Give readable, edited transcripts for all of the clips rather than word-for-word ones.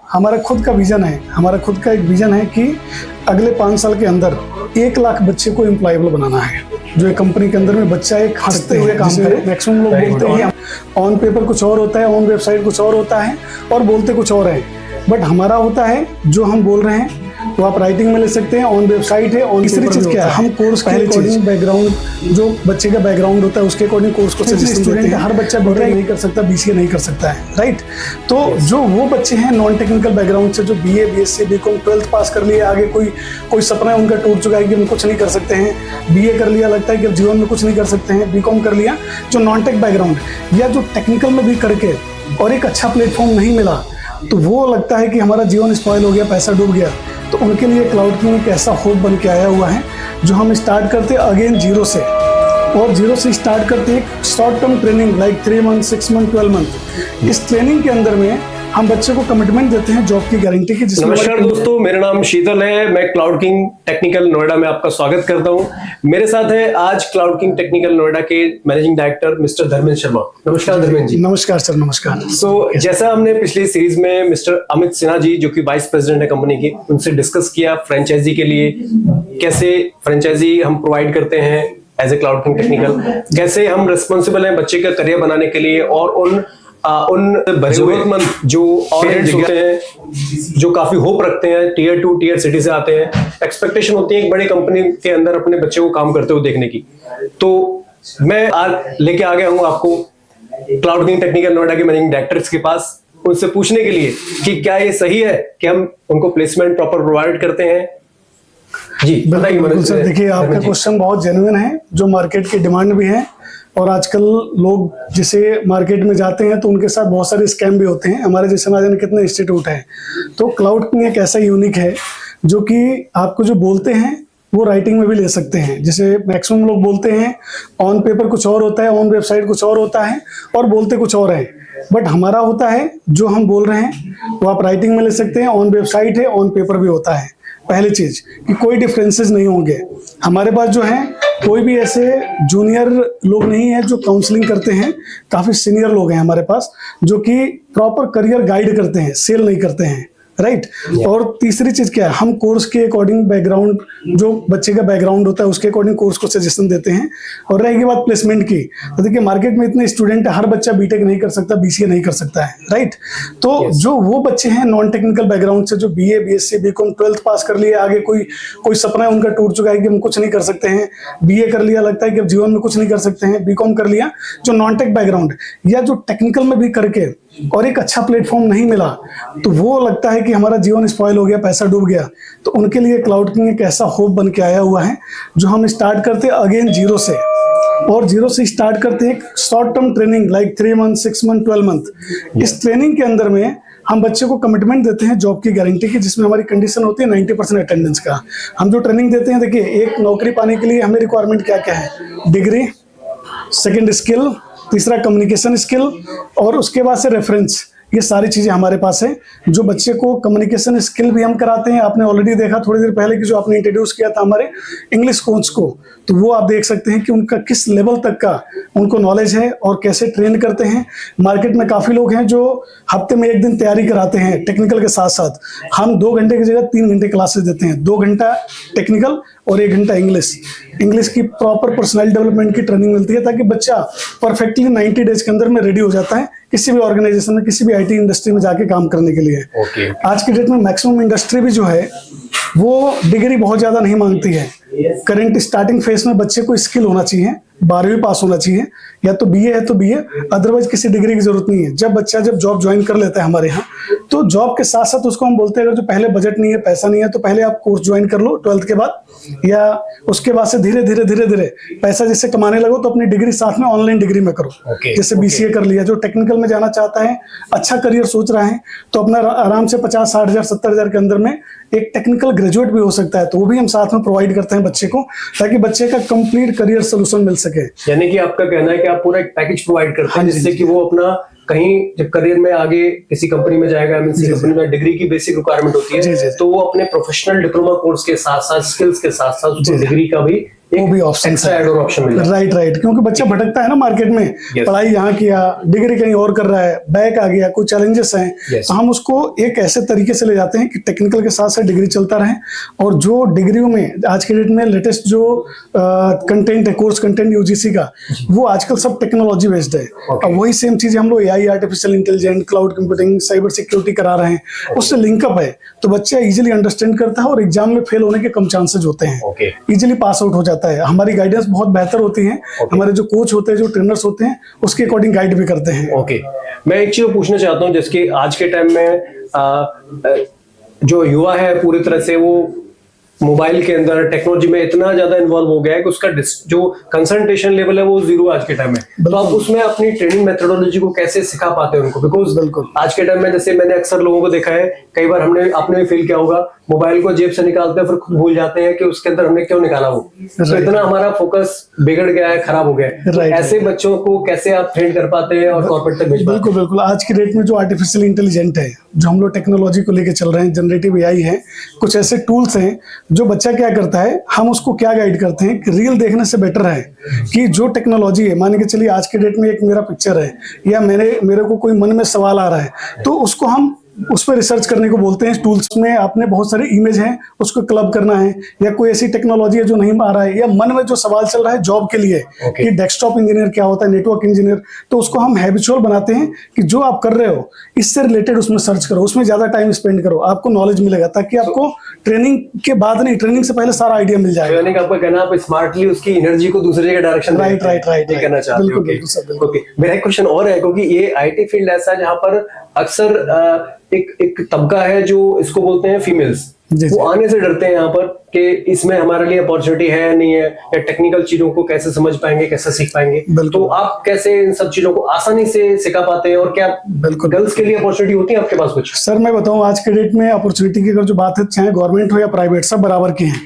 हमारा खुद का विजन है, हमारा खुद का एक विजन है कि अगले 5 साल के अंदर 1 लाख बच्चे को एम्प्लॉयबल बनाना है। जो एक कंपनी के अंदर में बच्चा एक हंसते हुए काम करे। मैक्सिमम लोग बोलते हैं ऑन पेपर कुछ और होता है, ऑन वेबसाइट कुछ और होता है और बोलते कुछ और है, बट हमारा होता है जो हम बोल रहे हैं तो आप राइटिंग में ले सकते हैं, ऑन वेबसाइट है। ऑन तीसरी चीज क्या है, हम कोर्स के अकॉर्डिंग बैकग्राउंड, जो बच्चे का बैकग्राउंड होता है उसके अकॉर्डिंग कोर्स को सजेशन देते हैं। हर बच्चा बीटेक नहीं कर सकता, बीसीए नहीं कर सकता है, राइट। तो जो वो बच्चे हैं नॉन टेक्निकल बैकग्राउंड से, जो बीए, बीएससी, बीकॉम, 12th पास कर लिया, आगे कोई सपना है उनका टूट चुका है कि हम कुछ नहीं कर सकते हैं, बीए कर लिया, लगता है कि जीवन में कुछ नहीं कर सकते हैं, बीकॉम कर लिया, जो नॉन टेक बैकग्राउंड या जो टेक्निकल में भी करके और एक अच्छा प्लेटफॉर्म नहीं मिला, तो वो लगता है कि हमारा जीवन स्पॉइल हो गया, पैसा डूब गया। तो उनके लिए क्लाउड किंग एक ऐसा होप बन के आया हुआ है जो हम स्टार्ट करते हैं अगेन जीरो से, और जीरो से स्टार्ट करते हैं short term training like 3 month, 6 month, 12 month. इस ट्रेनिंग के अंदर में हम बच्चे को कमिटमेंट देते हैं जॉब की गारंटी की। नमस्कार दोस्तों, मेरा नाम शीतल है, मैं क्लाउड किंग टेक्निकल नोएडा में आपका स्वागत करता हूं। मेरे साथ है आज क्लाउड किंग टेक्निकल नोएडा के managing director mister Dharmendra Sharma. नमस्कार धर्मेंद्र जी। नमस्कार सर, नमस्कार। जैसा हमने पिछली सीरीज में मिस्टर अमित सिन्हा जी जो कि वाइस प्रेसिडेंट है कंपनी की, उनसे डिस्कस किया फ्रेंचाइजी के लिए कैसे फ्रेंचाइजी हम प्रोवाइड करते हैं as a cloud king technical, कैसे हम रिस्पॉन्सिबल हैं बच्चे का करियर बनाने के लिए, और उन जरूरतमंद जो पेरेंट्स होते हैं जो काफी होप रखते हैं, टीयर 2 टीयर सिटी से आते हैं, एक्सपेक्टेशन होती है एक बड़ी कंपनी के अंदर अपने बच्चे को काम करते हुए देखने की। तो मैं आज लेके आ गया हूं आपको क्लाउड किंग टेक्निकल नोएडा के मैनेजिंग डायरेक्टर्स के पास, उनसे पूछने के लिए कि क्या ये सही है कि हम उनको प्लेसमेंट प्रॉपर प्रोवाइड करते हैं। जी बिल्कुल सर, देखिए आपका क्वेश्चन बहुत जेन्युइन है, जो मार्केट की डिमांड भी है, और आजकल लोग जिसे मार्केट में जाते हैं तो उनके साथ बहुत सारे स्कैम भी होते हैं। हमारे जैसे ना जाने कितने इंस्टीट्यूट हैं। तो क्लाउड किंग एक ऐसा यूनिक है जो कि आपको जो बोलते हैं वो राइटिंग में भी ले सकते हैं। जैसे मैक्सिमम लोग बोलते हैं ऑन पेपर कुछ और होता है, ऑन वेबसाइट कुछ और होता है और बोलते कुछ और है, बट हमारा होता है जो हम बोल रहे हैं वो आप राइटिंग में ले सकते हैं, ऑन वेबसाइट है, ऑन पेपर भी होता है। पहली चीज कि कोई डिफरेंसेस नहीं होंगे। हमारे पास जो है कोई भी ऐसे जूनियर लोग नहीं है जो काउंसलिंग करते हैं, काफी सीनियर लोग हैं हमारे पास जो कि प्रॉपर करियर गाइड करते हैं, सेल नहीं करते हैं, राइट। और तीसरी चीज क्या है, हम कोर्स के अकॉर्डिंग बैकग्राउंड, जो बच्चे का बैकग्राउंड होता है उसके अकॉर्डिंग कोर्स को सजेशन देते हैं। और रहेगी बात प्लेसमेंट की, तो देखिए मार्केट में इतने स्टूडेंट है, हर बच्चा बीटेक नहीं कर सकता, बीसीए नहीं कर सकता है, राइट। तो जो वो बच्चे हैं नॉन टेक्निकल बैकग्राउंड से, जो बीए, बीएससी, बीकॉम, 12th पास कर लिया, आगे कोई सपना है उनका टूट चुका है कि हम कुछ नहीं कर सकते हैं, बीए कर लिया, लगता है कि जीवन में कुछ नहीं कर सकते हैं, बीकॉम कर लिया, जो नॉन टेक बैकग्राउंड या जो टेक्निकल में भी करके और एक अच्छा प्लेटफॉर्म नहीं मिला, तो वो लगता है कि हमारा जीवन स्पॉइल हो गया, पैसा डूब गया। तो उनके लिए क्लाउड किंग एक ऐसा होप बन के आया हुआ है जो हम स्टार्ट करते हैं अगेन जीरो से, और जीरो से स्टार्ट करते हैं short term training like 3 month, 6 month, 12 month. इस ट्रेनिंग के अंदर में हम बच्चे को कमिटमेंट देते हैं जॉब की गारंटी की, जिसमें हमारी कंडीशन होती है 90% अटेंडेंस का। हम जो ट्रेनिंग देते हैं, देखिए एक नौकरी पाने के लिए हमें रिक्वायरमेंट क्या क्या है, डिग्री, सेकेंड स्किल, तीसरा कम्युनिकेशन स्किल, और उसके बाद से रेफरेंस। ये सारी चीजें हमारे पास है। जो बच्चे को कम्युनिकेशन स्किल भी हम कराते हैं, आपने ऑलरेडी देखा थोड़ी देर पहले कि जो आपने इंट्रोड्यूस किया था हमारे इंग्लिश कोच को, तो वो आप देख सकते हैं कि उनका किस लेवल तक का उनको नॉलेज है और कैसे ट्रेन करते हैं। मार्केट में काफ़ी लोग हैं जो हफ्ते में 1 दिन तैयारी कराते हैं टेक्निकल के साथ साथ। हम 2 घंटे की जगह 3 घंटे क्लासेस देते हैं, 2 घंटा टेक्निकल और 1 घंटा इंग्लिश की प्रॉपर पर्सनल डेवलपमेंट की ट्रेनिंग मिलती है, ताकि बच्चा परफेक्टली 90 डेज के अंदर में रेडी हो जाता है किसी भी ऑर्गेनाइजेशन में, किसी भी आईटी इंडस्ट्री में जाके काम करने के लिए। आज की डेट में मैक्सिमम इंडस्ट्री भी जो है वो डिग्री बहुत ज्यादा नहीं मांगती है। करंट स्टार्टिंग फेज में बच्चे को स्किल होना चाहिए, 12वीं पास होना चाहिए, या तो बीए है तो बीए, अदरवाइज किसी डिग्री की जरूरत नहीं है। जब जॉब ज्वाइन कर लेता है हमारे यहाँ, तो जॉब के साथ साथ उसको हम बोलते हैं अगर जो पहले बजट नहीं है, पैसा नहीं है, तो पहले आप कोर्स ज्वाइन कर लो 12th के बाद, या उसके बाद से धीरे धीरे पैसा जिससे कमाने लगो तो अपनी डिग्री साथ में ऑनलाइन डिग्री में करो। जैसे बीसीए कर लिया, जो टेक्निकल में जाना चाहता है, अच्छा करियर सोच रहा है, तो अपना आराम से 50-60 हजार 70 हजार के अंदर में एक टेक्निकल ग्रेजुएट भी हो सकता है, तो वो भी हम साथ में प्रोवाइड करते हैं बच्चे को, ताकि बच्चे का कंप्लीट करियर सोल्यूशन मिल सके। यानी कि आपका कहना है कि आप पूरा एक पैकेज प्रोवाइड करते हैं, जिससे कि वो अपना कहीं जब करियर में आगे किसी कंपनी में जाएगा, एमएनसी कंपनी में, डिग्री की बेसिक रिक्वायरमेंट होती है, तो वो अपने प्रोफेशनल डिप्लोमा कोर्स के साथ साथ, स्किल्स के साथ साथ, उसको डिग्री का भी वो भी ऑप्शन ऑप्शन मिल जाए। राइट, क्योंकि बच्चा भटकता है ना मार्केट में, पढ़ाई यहाँ किया, डिग्री कहीं और कर रहा है, बैक आ गया, कोई चैलेंजेस हैं, तो हम उसको एक ऐसे तरीके से ले जाते हैं कि टेक्निकल के साथ साथ डिग्री चलता रहे। और जो डिग्रियों में आज के डेट में लेटेस्ट जो कंटेंट है, कोर्स कंटेंट यूजीसी का, वो आजकल सब टेक्नोलॉजी बेस्ड है। अब वही सेम चीज हम लोग AI, artificial intelligence, cloud computing, cyber security करा रहे हैं, उससे लिंकअप है, तो बच्चा इजीली अंडरस्टैंड करता है और एग्जाम में फेल होने के कम चांसेस होते हैं, इजीली पास आउट हो जाता है। हमारी गाइडेंस बहुत बेहतर होती है, हमारे जो कोच होते हैं, जो ट्रेनर्स होते हैं, उसके अकॉर्डिंग गाइड भी करते हैं। मैं एक चीज पूछना चाहता हूँ, जैसे कि आज के टाइम में जो युवा है पूरी तरह से वो मोबाइल के अंदर टेक्नोलॉजी में इतना ज्यादा इन्वॉल्व हो गया है कि उसका जो कंसंट्रेशन लेवल है वो 0 आज के टाइम में। तो आप उसमें अपनी ट्रेनिंग मेथोडोलॉजी को कैसे सिखा पाते हैं उनको? बिकॉज आज के टाइम में जैसे मैंने अक्सर लोगों को देखा है, कई बार आपने भी फील किया होगा, मोबाइल को जेब से निकालते हैं फिर खुद भूल जाते हैं कि उसके अंदर हमने क्यों निकाला वो। तो इतना हमारा फोकस बिगड़ गया है, खराब हो गया है। ऐसे बच्चों को कैसे आप ट्रेन कर पाते हैं और कॉर्पोरेट तक भेज पाते हैं? बिल्कुल, आज की डेट में जो आर्टिफिशियल इंटेलिजेंट है, जो हम लोग टेक्नोलॉजी को लेकर चल रहे हैं, जनरेटिव AI है, कुछ ऐसे टूल्स हैं जो बच्चा क्या करता है, हम उसको क्या गाइड करते हैं कि रील देखने से बेटर है कि जो टेक्नोलॉजी है, मान के चलिए आज के डेट में एक मेरा पिक्चर है या मेरे को कोई मन में सवाल आ रहा है, तो उसको हम उस पर रिसर्च करने को बोलते हैं। टूल्स में आपने बहुत सारे इमेज हैं, उसको क्लब करना है, या कोई ऐसी टेक्नोलॉजी है जो नहीं आ रहा है, या मन में जो सवाल चल रहा है जॉब के लिए कि डेस्कटॉप इंजीनियर क्या होता है, नेटवर्क इंजीनियर, तो उसको हम हैबिचुअल बनाते हैं कि जो आप कर रहे हो इससे रिलेटेड उसमें सर्च करो, उसमें ज्यादा टाइम स्पेंड करो, आपको नॉलेज मिलेगा, ताकि आपको ट्रेनिंग के बाद नहीं, ट्रेनिंग से पहले सारा आइडिया मिल जाएगा। यानी कि आपका कहना, आप स्मार्टली उसकी एनर्जी को दूसरे के डायरेक्शन में राइट कहना चाहते हैं। ओके, मेरा एक क्वेश्चन और है, क्योंकि ये IT फील्ड ऐसा है जहाँ पर अक्सर एक तबका है जो इसको बोलते हैं फीमेल्स, वो आने से डरते हैं यहाँ पर कि इसमें हमारे लिए अपॉर्चुनिटी है नहीं है, या टेक्निकल चीजों को कैसे समझ पाएंगे, कैसे सीख पाएंगे। तो आप कैसे इन सब चीजों को आसानी से सिखा पाते हैं, और क्या गर्ल्स के लिए अपॉर्चुनिटी होती है आपके पास कुछ? सर मैं बताऊं, आज के डेट में अपॉर्चुनिटी की अगर जो बात है, चाहे गवर्नमेंट हो या प्राइवेट, सब बराबर की हैं।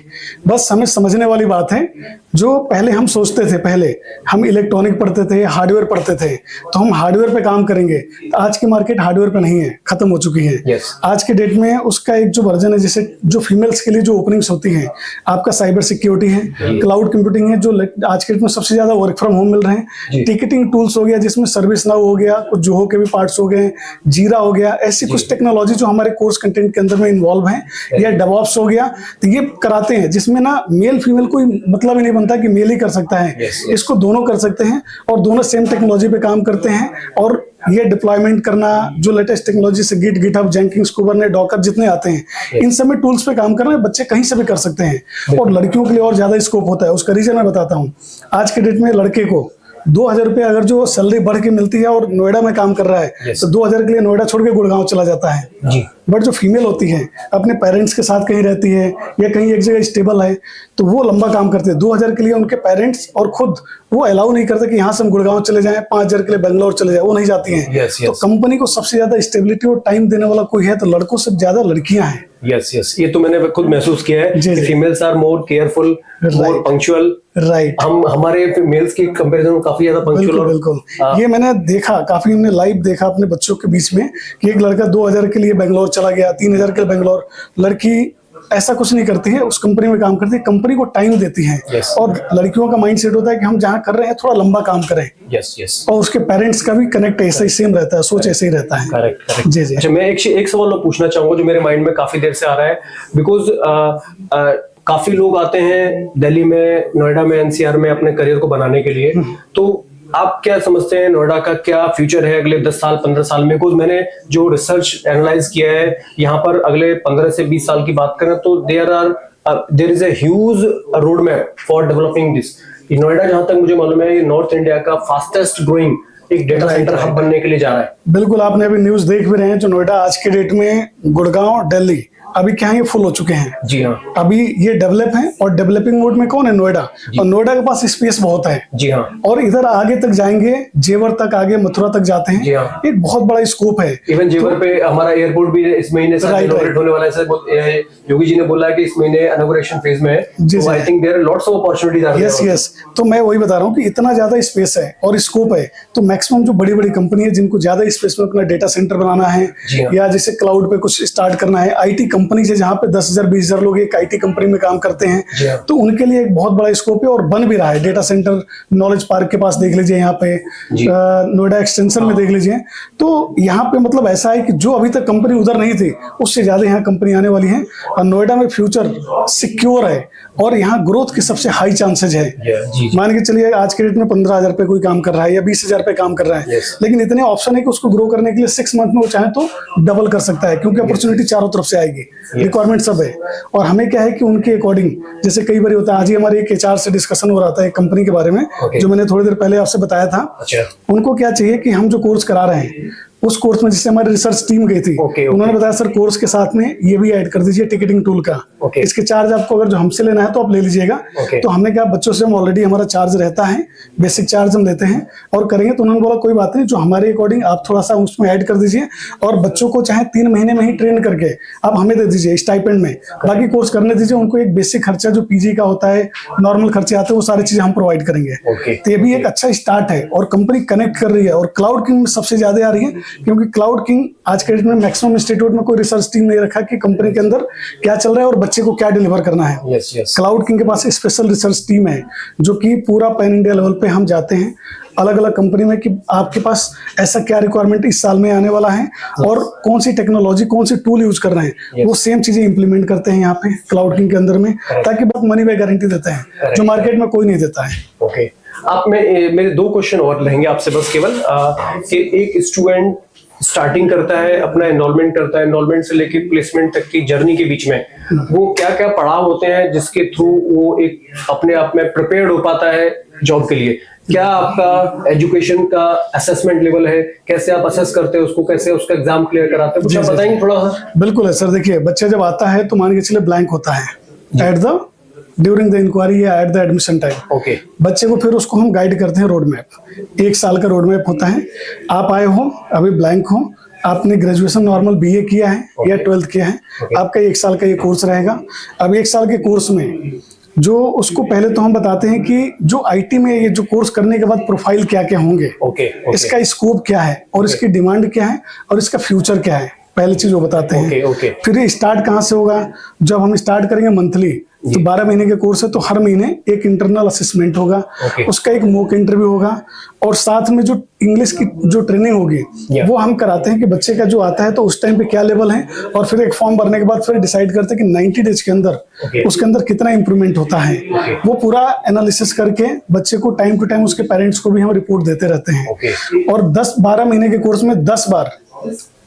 बस हमें समझने वाली बात है, जो पहले हम सोचते थे, पहले हम इलेक्ट्रॉनिक पढ़ते थे, हार्डवेयर पढ़ते थे, तो हम हार्डवेयर पे काम करेंगे। आज की मार्केट हार्डवेयर पे नहीं है, खत्म हो चुकी है। आज के डेट में उसका एक जो वर्जन है, जैसे जो फीमेल्स के लिए जो ओपनिंग्स होती हैं, आपका साइबर सिक्योरिटी है, क्लाउड कंप्यूटिंग है, जो आज के डेट में सबसे ज्यादा वर्क फ्रॉम होम मिल रहे हैं, टिकटिंग टूल्स हो गया जिसमें सर्विस नाउ हो गया, कुछ जोहो के भी पार्ट्स हो गए, जीरा हो गया, ऐसी कुछ टेक्नोलॉजी जो हमारे कोर्स कंटेंट के अंदर में इन्वॉल्व है, या डेवऑप्स हो गया, तो ये कराते हैं, जिसमें ना मेल फीमेल कोई मतलब ही नहीं बनता कि मेल ही कर सकता है। इसको दोनों कर सकते हैं, और दोनों सेम टेक्नोलॉजी पे काम करते हैं। और ये डिप्लॉयमेंट करना, जो लेटेस्ट टेक्नोलॉजी से गिटहब, जेंकिंस, कुबरनेट, डॉकर जितने आते हैं, इन सब में टूल्स पे काम करना बच्चे कहीं से भी कर सकते हैं। और लड़कियों के लिए और ज्यादा स्कोप होता है। उसका रीजन मैं बताता हूँ। आज के डेट में लड़के को 2000 रुपये अगर जो सैलरी बढ़ के मिलती है और नोएडा में काम कर रहा है, तो 2000 के लिए नोएडा छोड़ के गुड़गांव चला जाता है। बट जो फीमेल होती है, अपने पेरेंट्स के साथ कहीं रहती है या कहीं एक जगह स्टेबल है, तो वो लंबा काम करते हैं। 2000 के लिए उनके पेरेंट्स और खुद वो अलाउ नहीं करते कि यहाँ से हम गुड़गांव चले जाएं, 5000 के लिए बेंगलोर चले जाए, वो नहीं जाती हैं। तो कंपनी को सबसे ज्यादा स्टेबिलिटी और टाइम देने वाला कोई है तो लड़कों से ज्यादा लड़कियां हैं। यस, ये तो मैंने खुद महसूस किया है। Females are more careful, more punctual. हम हमारे मेल्स की कंपैरिजन में काफी ज्यादा पंक्चुअल। बिल्कुल, ये मैंने देखा, काफी हमने लाइव देखा अपने बच्चों के बीच में कि एक लड़का 2000 के लिए बेंगलोर चला गया, 3000 के लिए बेंगलोर। लड़की ऐसा कुछ नहीं करती है, उस कंपनी में काम करती है, कंपनी को टाइम देती है। और लड़कियों का माइंड सेट होता है कि हम जहाँ कर रहे हैं थोड़ा लंबा काम करें। और उसके पेरेंट्स का भी कनेक्ट ऐसा ही सेम रहता है, सोच ऐसे ही रहता है। करेक्ट। जी। अच्छा, मैं एक सवाल पूछना चाहूंगा जो मेरे माइंड में काफी देर से आ रहा है। बिकॉज काफी लोग आते हैं दिल्ली में, नोएडा में, NCR में अपने करियर को बनाने के लिए। तो आप क्या समझते हैं नोएडा का क्या फ्यूचर है अगले 10 साल 15 साल में? कुछ मैंने जो रिसर्च एनालाइज किया है यहाँ पर, अगले 15 से 20 साल की बात करें तो there is a huge road map for developing this. Noida जहां तक मुझे मालूम है, ये नॉर्थ इंडिया का फास्टेस्ट ग्रोइंग एक डेटा सेंटर हब बनने के लिए जा रहा है। बिल्कुल, आपने अभी न्यूज देख भी रहे हैं, जो नोएडा आज के डेट में, गुड़गांव, दिल्ली अभी क्या है, ये फुल हो चुके हैं। जी हाँ। अभी ये डेवलप है, और डेवलपिंग मोड में कौन है? नोएडा। और नोएडा के पास स्पेस बहुत है। जी हाँ। और इधर आगे तक जाएंगे, जेवर तक, आगे मथुरा तक जाते हैं। जी हाँ। एक बहुत बड़ा स्कोप है। इवन जेवर पे हमारा एयरपोर्ट भी इस महीने से इनॉग्रेट होने वाला है। योगी जी ने बोला है कि इस महीने इनॉग्रेशन फेज में है। तो I think there are lots of opportunities. Yes. तो मैं वही बता रहा हूँ कि इतना ज्यादा स्पेस है और स्कोप है, तो मैक्सिमम जो बड़ी बड़ी कंपनी है जिनको ज्यादा स्पेस में अपना डेटा सेंटर बनाना है, या जैसे क्लाउड पे कुछ स्टार्ट करना है, IT कंपनी है जहाँ पे 10,000 20,000 लोग एक IT कंपनी में काम करते हैं, तो उनके लिए एक बहुत बड़ा स्कोप है और बन भी रहा है। डेटा सेंटर नॉलेज पार्क के पास देख लीजिए, यहाँ पे नोएडा एक्सटेंशन में देख लीजिए। तो यहाँ पे मतलब ऐसा है कि जो अभी तक कंपनी उधर नहीं थी उससे ज्यादा यहाँ कंपनी आने वाली है। और नोएडा में फ्यूचर सिक्योर है और यहाँ ग्रोथ की सबसे हाई चांसेज है। मान के चलिए आज के डेट में 15,000 पे कोई काम कर रहा है या 20,000 पे काम कर रहा है, लेकिन इतने ऑप्शन है कि उसको ग्रो करने के लिए 6 मंथ में वो चाहे तो डबल कर सकता है, क्योंकि अपॉर्चुनिटी चारों तरफ से आएगी, रिक्वायरमेंट सब है। और हमें क्या है कि उनके अकॉर्डिंग, जैसे कई बार होता है, आज ही हमारे एक HR से डिस्कशन हो रहा था एक कंपनी के बारे में, जो मैंने थोड़ी देर पहले आपसे बताया था। उनको क्या चाहिए कि हम जो कोर्स करा रहे हैं उस कोर्स में जिससे हमारी रिसर्च टीम गई थी, उन्होंने बताया सर कोर्स के साथ में ये भी ऐड कर दीजिए टिकटिंग टूल का। इसके चार्ज आपको अगर जो हमसे लेना है तो आप ले लीजिएगा। तो हमने कहा बच्चों से हम ऑलरेडी हमारा चार्ज रहता है, बेसिक चार्ज हम लेते हैं और करेंगे। तो उन्होंने बोला कोई बात नहीं, जो हमारे अकॉर्डिंग आप थोड़ा सा उसमें ऐड कर दीजिए और बच्चों को चाहे 3 महीने में ही ट्रेन करके आप हमें दे दीजिए स्टाइपेंड में, बाकी कोर्स करने दीजिए। उनको एक बेसिक खर्चा जो PG का होता है, नॉर्मल खर्चे आते हैं, वो सारी चीजें हम प्रोवाइड करेंगे। तो ये भी एक अच्छा स्टार्ट है और कंपनी कनेक्ट कर रही है। और क्लाउड किंग में सबसे ज्यादा आ रही है, क्योंकि क्लाउड आज के डेट में मैक्सिमम इंस्टीट्यूट में कोई रिसर्च टीम नहीं रखा कि कंपनी के अंदर क्या चल रहा है और बच्चे को क्या डिलीवर करना है। क्लाउड किंग के पास स्पेशल रिसर्च टीम है जो कि पूरा पैन इंडिया लेवल पे हम जाते हैं अलग अलग कंपनी में कि आपके पास ऐसा क्या रिक्वायरमेंट इस साल में आने वाला है और कौन सी टेक्नोलॉजी, कौन सी टूल यूज कर रहे हैं, वो सेम चीजें इंप्लीमेंट करते हैं यहाँ पे क्लाउड किंग के अंदर में, ताकि बहुत मनी बैक गारंटी देते हैं जो मार्केट में कोई नहीं देता है। ओके, आप मेरे 2 क्वेश्चन और रहेंगे आपसे बस केवल कि एक स्टूडेंट स्टार्टिंग करता है, अपना एनरोलमेंट करता है, एनरोलमेंट से लेके प्लेसमेंट तक की जर्नी के बीच में वो क्या क्या पड़ाव होते हैं जिसके थ्रू वो एक अपने आप में प्रिपेयर्ड हो पाता है जॉब के लिए? क्या आपका एजुकेशन का असेसमेंट लेवल है, कैसे आप असेस करते हैं उसको, कैसे उसका एग्जाम क्लियर कराते हैं, कुछ आप बताएंगे थोड़ा सा? बिल्कुल है सर। देखिए बच्चा जब आता है तो मान के चलिए ब्लैंक होता है at the during the inquiry या at the admission time. Okay, बच्चे को फिर उसको हम गाइड करते हैं रोड मैप। 1 साल का रोड मैप होता है। आप आए हो, अभी ब्लैंक हो, आपने ग्रेजुएशन नॉर्मल BA किया है या 12th किया है, आपका 1 साल का ये कोर्स रहेगा। अब 1 साल के कोर्स में जो उसको पहले तो हम बताते हैं कि जो IT में ये जो कोर्स करने के बाद प्रोफाइल क्या क्या होंगे, इसका स्कोप क्या है और इसकी डिमांड क्या है और इसका फ्यूचर क्या है, पहली चीज वो बताते हैं। फिर ये स्टार्ट कहाँ से होगा? जब हम स्टार्ट करेंगे मंथली, तो 12 महीने के कोर्स है, तो हर महीने एक इंटरनल असेसमेंट होगा, उसका एक मॉक इंटरव्यू होगा और साथ में जो इंग्लिश की जो ट्रेनिंग होगी वो हम कराते हैं कि बच्चे का जो आता है तो उस टाइम पे क्या लेवल है, और फिर एक फॉर्म भरने के बाद फिर डिसाइड करते हैं कि 90 डेज के अंदर उसके अंदर कितना इंप्रूवमेंट होता है। वो पूरा एनालिसिस करके बच्चे को टाइम टू टाइम उसके पेरेंट्स को भी हम रिपोर्ट देते रहते हैं। और 10-12 महीने के कोर्स में 10 बार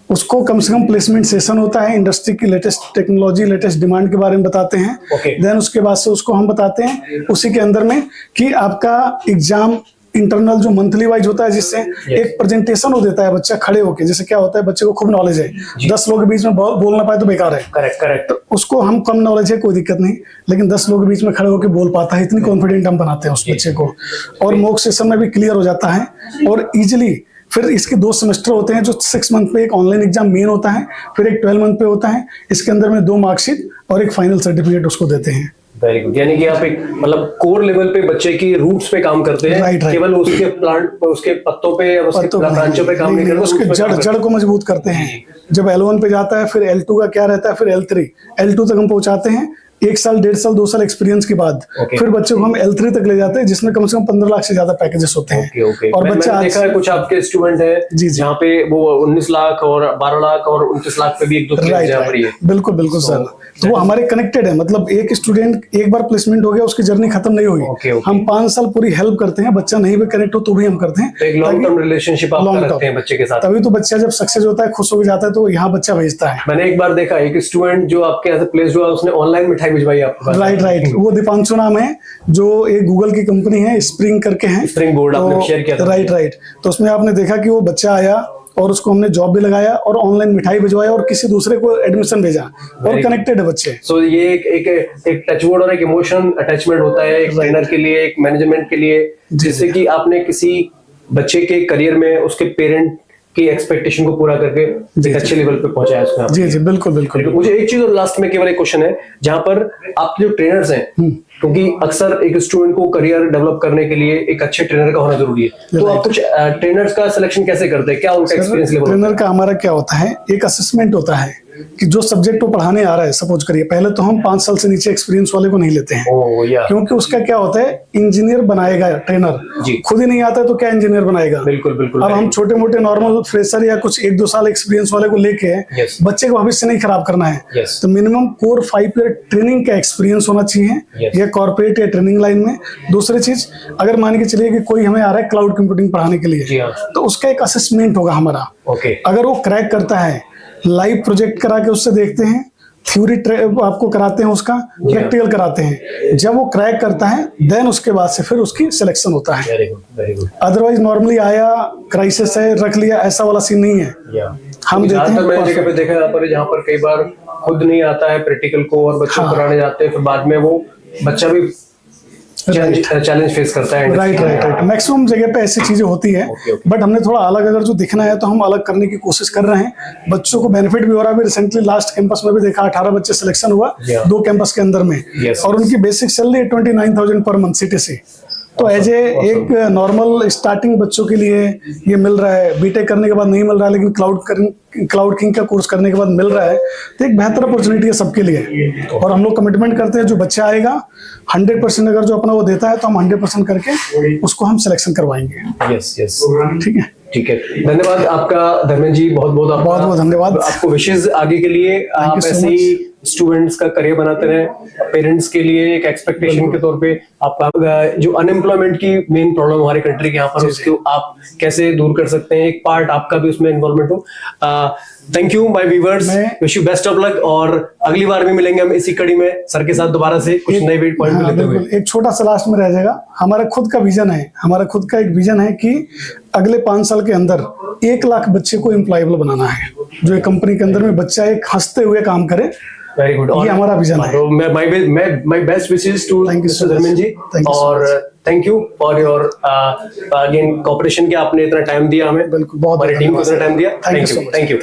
उसको कम से कम प्लेसमेंट सेशन होता है, इंडस्ट्री की लेटेस्ट टेक्नोलॉजी, लेटेस्ट डिमांड के बारे में बताते हैं। देन उसके बाद से उसको हम बताते हैं उसी के अंदर में कि आपका एग्जाम इंटरनल जो मंथली वाइज होता है, जिससे एक प्रेजेंटेशन हो देता है बच्चा खड़े होके। जैसे क्या होता है, बच्चे को खूब नॉलेज है, 10 लोग के बीच में बोल ना पाए तो बेकार है। करेक्ट। तो उसको हम कम नॉलेज है कोई दिक्कत नहीं, लेकिन 10 लोग के बीच में खड़े होकर बोल पाता है, इतनी कॉन्फिडेंट हम बनाते हैं उस बच्चे को। और मॉक सेशन में भी क्लियर हो जाता है और इजिली। फिर इसके 2 सेमेस्टर होते हैं, जो 6 मंथ पे एक ऑनलाइन एग्जाम मेन होता है, फिर एक 12 मंथ पे होता है। इसके अंदर में 2 मार्कशीट और एक फाइनल सर्टिफिकेट उसको देते हैं। Very good. यानी कि आप एक मतलब कोर लेवल पे बच्चे की रूट्स पे काम करते हैं। राइट। केवल उसके प्लांट, उसके पत्तों पे या उसके ब्रांचों पे काम नहीं करते, उसके जड़ को मजबूत करते हैं। जब L1 पे जाता है, फिर L2 का क्या रहता है, फिर L3, L2 तक हम पहुंचाते हैं। 1 साल, 1.5 साल, 2 साल एक्सपीरियंस के बाद फिर बच्चे को हम L3 तक ले जाते हैं, जिसमें कम से कम 15 लाख से ज्यादा पैकेजेस होते हैं। और बच्चा देखा है कुछ आपके स्टूडेंट है जहाँ पे वो 19 लाख और 12 लाख और 29 लाख पे भी 1-2 बिल्कुल सर। तो वो हमारे कनेक्टेड है। मतलब एक स्टूडेंट एक बार प्लेसमेंट हो गया, उसकी जर्नी खत्म नहीं होगी। हम 5 साल पूरी हेल्प करते हैं। बच्चा नहीं भी कनेक्ट हो तो भी हम करते हैं। एक लॉन्ग टर्म रिलेशनशिप आप रखते हैं बच्चे के साथ। तभी तो बच्चा जब सक्सेस होता है, खुश हो जाता है, तो यहाँ बच्चा भेजता है। मैंने एक बार देखा एक स्टूडेंट जो आपके यहाँ से प्लेस हुआ, उसने ऑनलाइन मिठाई भिजवाई आपको। राइट। वो दीपांशु नाम है, जो एक गूगल की कंपनी है, स्प्रिंग करके है, स्प्रिंग बोर्ड आपने शेयर किया था। राइट। तो उसमें आपने देखा कि वो बच्चा आया और उसको हमने जॉब भी लगाया और ऑनलाइन मिठाई भिजवाया और किसी दूसरे को एडमिशन भेजा और कनेक्टेड है बच्चे। सो ये एक टचवर्ड और एक इमोशन अटैचमेंट होता है एक ट्रेनर के लिए, एक मैनेजमेंट के लिए, जिससे कि आपने किसी बच्चे के करियर में उसके पेरेंट की एक्सपेक्टेशन को पूरा करके एक अच्छे लेवल पे पहुंचाया उसका। जी बिल्कुल। मुझे एक चीज और लास्ट में केवल एक क्वेश्चन है, जहां पर आप जो ट्रेनर्स हैं, क्योंकि अक्सर एक स्टूडेंट को करियर डेवलप करने के लिए एक अच्छे ट्रेनर का होना जरूरी है, तो आप कुछ ट्रेनर्स का सिलेक्शन कैसे करते हैं? क्या उनका एक्सपीरियंस लेवल? ट्रेनर का हमारा क्या होता है, एक असेसमेंट होता है कि जो सब्जेक्ट वो पढ़ाने आ रहा है, सपोज करिए पहले तो हम 5 साल से नीचे एक्सपीरियंस वाले को नहीं लेते हैं, ओह या क्योंकि उसका क्या होता है, इंजीनियर बनाएगा ट्रेनर, जी। खुद ही नहीं आता है तो क्या इंजीनियर बनाएगा। बिल्कुल बिल्कुल। अब हम छोटे मोटे नॉर्मल फ्रेशर या कुछ 1-2 साल एक्सपीरियंस वाले को लेके Yes. बच्चे का भविष्य नहीं खराब करना है, Yes. तो मिनिमम कोर 5 ईयर ट्रेनिंग का एक्सपीरियंस होना चाहिए, Yes. या कॉर्पोरेट या ट्रेनिंग लाइन में। दूसरी चीज, अगर मान के चलिए कि कोई हमें आ रहा है क्लाउड कंप्यूटिंग पढ़ाने के जी लिए, हाँ। तो उसका एक असेसमेंट होगा हमारा। ओके अगर वो क्रैक करता है, लाइव प्रोजेक्ट करा के उससे देखते हैं, थ्योरी आपको कराते हैं, उसका प्रैक्टिकल कराते हैं। जब वो क्रैक करता है देन उसके बाद से फिर उसकी सिलेक्शन होता है। Very good very good. Otherwise normally आया, क्राइसिस है, रख लिया, ऐसा वाला सीन नहीं है। हम देते हैं मैंने जगह पे देखा यहाँ पर, जहाँ पर कई बार खुद नहीं आता है प्रैक्टिकल को और बच्चों को कराने जाते हैं, फिर बाद में वो बच्चा भी चैलेंज फेस करता है। राइट। मैक्सिमम जगह पे ऐसी चीजें होती है, बट हमने थोड़ा अलग अगर जो दिखना है तो हम अलग करने की कोशिश कर रहे हैं। बच्चों को बेनिफिट भी हो रहा है। रिसेंटली लास्ट कैंपस में भी देखा 18 बच्चे सिलेक्शन हुआ 2 कैंपस के अंदर में, और उनकी basic salary 29,000 per month CTC। तो एज एक नॉर्मल स्टार्टिंग बच्चों के लिए ये मिल रहा है। बीटेक करने के बाद नहीं मिल रहा है, लेकिन क्लाउड किंग का कोर्स करने के बाद मिल रहा है, तो एक बेहतर अपॉर्चुनिटी है सबके लिए। और हम लोग कमिटमेंट करते हैं, जो बच्चा आएगा 100% अगर जो अपना वो देता है तो हम 100% करके उसको हम सिलेक्शन करवाएंगे। यस यस ठीक है, ठीक है। धन्यवाद आपका धर्मेंद्र जी, बहुत बहुत धन्यवाद आपको। विशेष आगे के लिए आप ऐसे ही स्टूडेंट्स का करियर बनाते रहे। पेरेंट्स के लिए एक एक्सपेक्टेशन के तौर पे आपका जो अनएम्प्लॉयमेंट की मेन प्रॉब्लम हमारे कंट्री के यहाँ पर, उसको आप कैसे दूर कर सकते हैं, एक पार्ट आपका भी उसमें इन्वॉल्वमेंट हो। Thank you my viewers, wish you best of luck, और अगली बार भी मिलेंगे हम इसी कड़ी में सर के साथ दोबारा से कुछ नए पॉइंट लेते हुए। एक छोटा सा लास्ट में रह जाएगा, हमारा खुद का विजन है, हमारा खुद का एक विजन है कि अगले 5 साल के अंदर 1 लाख बच्चे को एम्प्लॉयबल बनाना है, जो एक कंपनी के अंदर में बच्चा एक हंसते हुए काम करे। वेरी गुड, ये हमारा विजन है। My best wishes to Dharmendra ji, और thank you for your again cooperation, कि आपने इतना टाइम दिया हमें, बिल्कुल, बहुत हमारी टीम को इतना टाइम दिया। Thank you. Thank you.